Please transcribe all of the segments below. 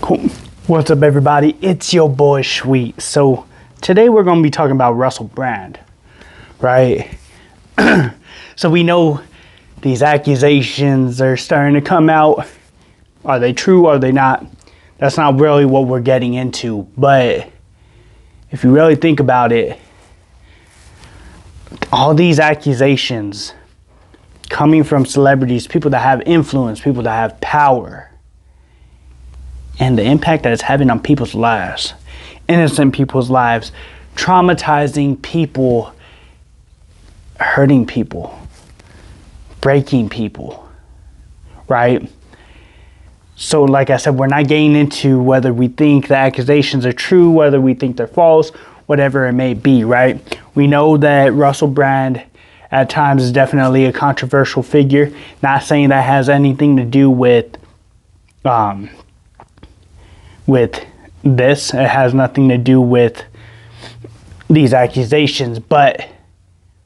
What's up, everybody? It's your boy Sweet. So today we're going to be talking about Russell Brand, right? So we know these accusations are starting to come out. Are they true? Are they not? That's not really what we're getting into. But if you really think about it, all these accusations coming from celebrities, people that have influence, people that have power, and the impact that it's having on people's lives, innocent people's lives, traumatizing people, hurting people, breaking people, right? So like I said, we're not getting into whether we think the accusations are true, whether we think they're false, whatever it may be, right? We know that Russell Brand at times is definitely a controversial figure. Not saying that has anything to do with this. It has nothing to do with these accusations. But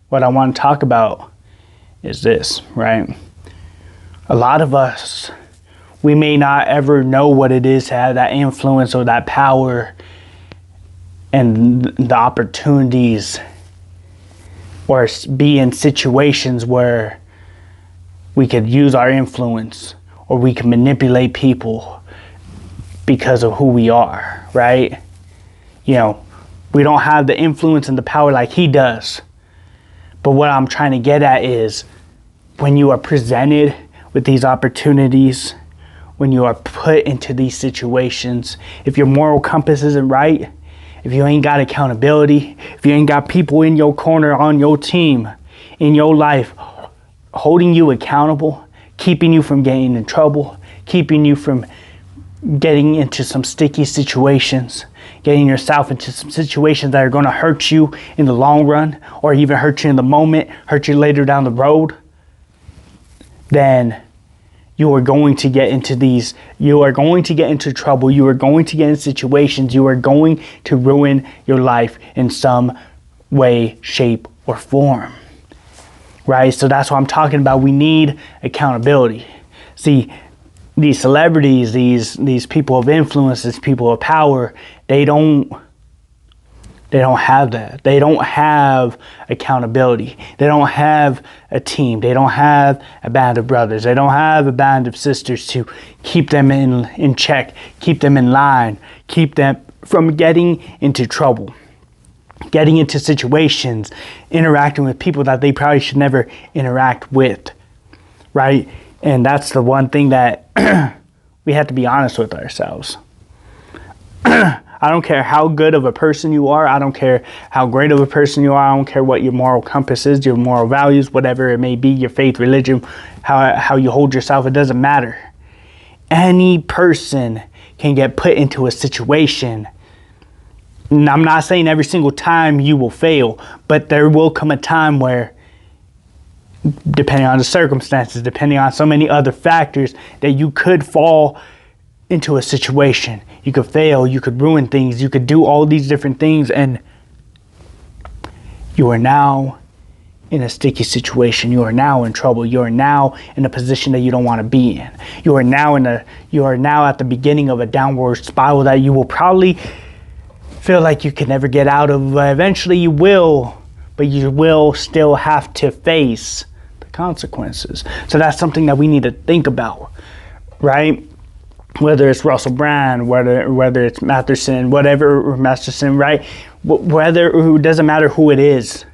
what I want to talk about is this, right? A lot of us, we may not ever know what it is to have that influence or that power and the opportunities, or be in situations where we could use our influence or we can manipulate people because of who we are, right? You know, we don't have the influence and the power like he does. But what I'm trying to get at is, when you are presented with these opportunities, when you are put into these situations, if your moral compass isn't right, if you ain't got accountability, if you ain't got people in your corner, on your team, in your life, holding you accountable, keeping you from getting in trouble, keeping you from getting into some sticky situations, getting yourself into some situations that are going to hurt you in the long run, or even hurt you in the moment, hurt you later down the road, then you are going to get into trouble, you are going to get in situations, you are going to ruin your life in some way, shape, or form, right? So that's what I'm talking about. We need accountability. See, these celebrities, these people of influence, these people of power, they don't have that. They don't have accountability. They don't have a team. They don't have a band of brothers. They don't have a band of sisters to keep them in check, keep them in line, keep them from getting into trouble, getting into situations, interacting with people that they probably should never interact with, right? And that's the one thing that we have to be honest with ourselves. I don't care how good of a person you are. I don't care how great of a person you are. I don't care what your moral compass is, your moral values, whatever it may be, your faith, religion, how you hold yourself. It doesn't matter. Any person can get put into a situation. And I'm not saying every single time you will fail, but there will come a time where, depending on the circumstances, depending on so many other factors, that you could fall into a situation. You could fail, you could ruin things, you could do all these different things, and you are now in a sticky situation. You are now in trouble. You are now in a position that you don't want to be in. You are now at the beginning of a downward spiral that you will probably feel like you can never get out of. Eventually you will, but you will still have to face the consequences. So that's something that we need to think about, right? Whether it's Russell Brand, whether it's Masterson, whatever, Masterson, right? It doesn't matter who it is.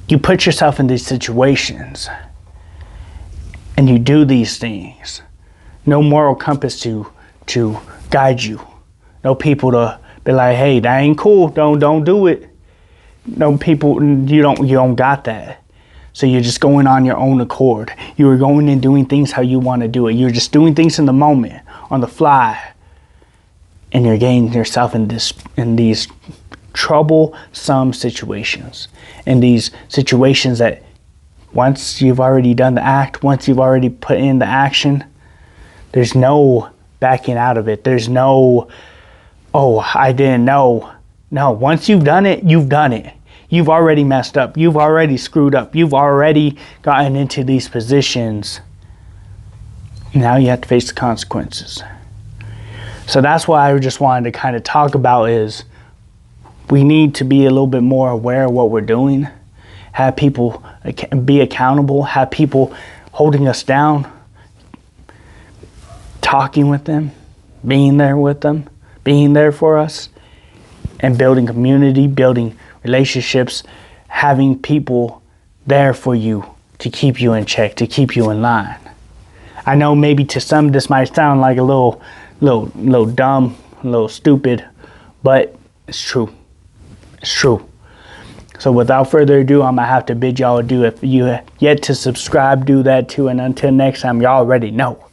You put yourself in these situations and you do these things. No moral compass to guide you. No people to be like, hey, that ain't cool. Don't do it. No people, you don't got that. So you're just going on your own accord. You are going and doing things how you want to do it. You're just doing things in the moment, on the fly. And you're getting yourself in these troublesome situations. In these situations that once you've already done the act, once you've already put in the action, there's no backing out of it. There's no, oh, I didn't know. No, once you've done it, you've done it. You've already messed up. You've already screwed up. You've already gotten into these positions. Now you have to face the consequences. So that's why I just wanted to kind of talk about is we need to be a little bit more aware of what we're doing, have people be accountable, have people holding us down, talking with them, being there with them, being there for us, and building community, building relationships, having people there for you to keep you in check, to keep you in line. I know maybe to some this might sound like a little dumb, a little stupid, but it's true. It's true. So without further ado, I'm gonna have to bid y'all adieu. If you yet to subscribe, do that too. And until next time, y'all already know.